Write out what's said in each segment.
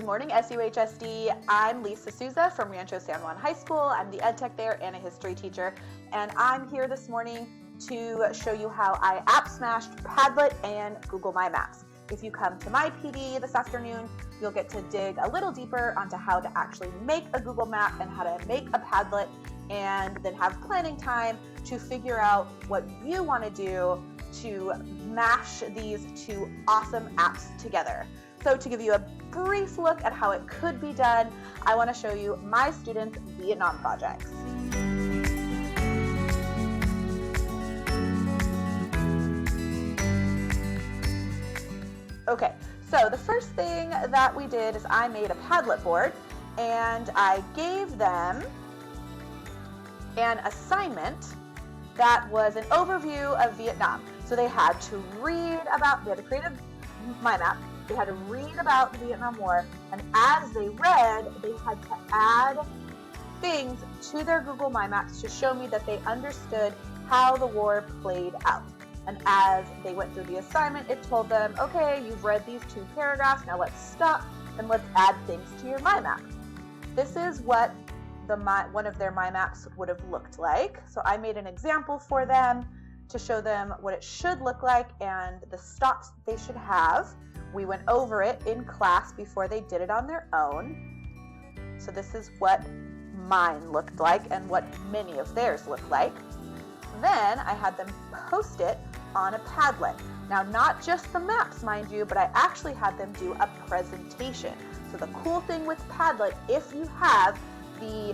morning, SUHSD. I'm Lisa Souza from Rancho San Juan High School. I'm the ed tech there and a history teacher. And I'm here this morning to show you how I app smashed Padlet and Google My Maps. If you come to my PD this afternoon, you'll get to dig a little deeper onto how to actually make a Google map and how to make a Padlet, and then have planning time to figure out what you want to do to mash these two awesome apps together. So to give you a brief look at how it could be done, I want to show you my students' Vietnam projects. Okay, so the first thing that we did is I made a Padlet board, and I gave them an assignment that was an overview of Vietnam. So they had to create a mind map, they had to read about the Vietnam War, and as they read, they had to add things to their Google My Maps to show me that they understood how the war played out. And as they went through the assignment, it told them, okay, you've read these 2 paragraphs, now let's stop and let's add things to your My Map. This is what one of their My Maps would have looked like. So I made an example for them to show them what it should look like and the stops they should have. We went over it in class before they did it on their own. So this is what mine looked like and what many of theirs looked like. Then I had them post it on a Padlet. Now, not just the maps, mind you, but I actually had them do a presentation. So the cool thing with Padlet, if you have the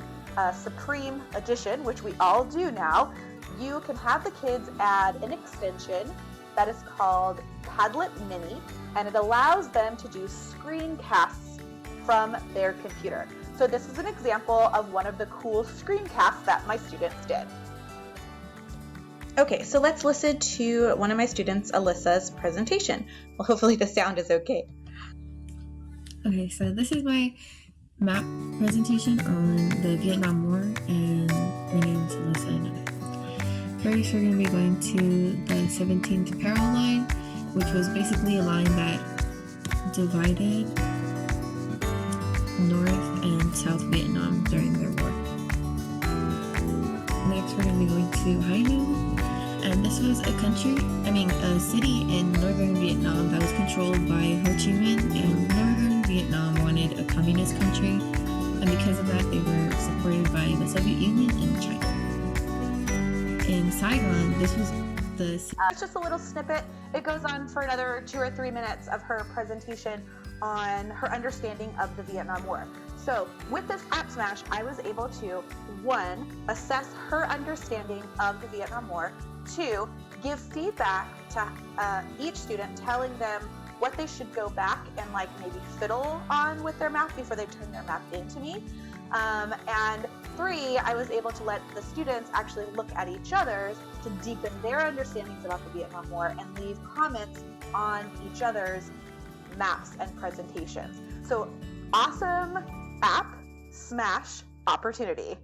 Supreme Edition, which we all do now, you can have the kids add an extension that is called Padlet Mini, and it allows them to do screencasts from their computer. So this is an example of one of the cool screencasts that my students did. Okay, so let's listen to one of my students, Alyssa's presentation. Well, hopefully the sound is okay. Okay, so this is my map presentation on the Vietnam War, and my name is Alyssa and first we're going to be going to the 17th parallel line, which was basically a line that divided North and South Vietnam during their war. Next we're going to be going to Hai Ninh, and this was a city in northern Vietnam that was controlled by Ho Chi Minh, and northern Vietnam wanted a communist country, and because of that they were supported by the Soviet Union and China. In Saigon, this was it's just a little snippet. It goes on for another 2 or 3 minutes of her presentation on her understanding of the Vietnam War. So with this app smash, I was able to, 1, assess her understanding of the Vietnam War, 2, give feedback to each student, telling them what they should go back and maybe fiddle on with their map before they turn their map into me. And 3, I was able to let the students actually look at each other's to deepen their understandings about the Vietnam War and leave comments on each other's maps and presentations. So awesome app smash opportunity.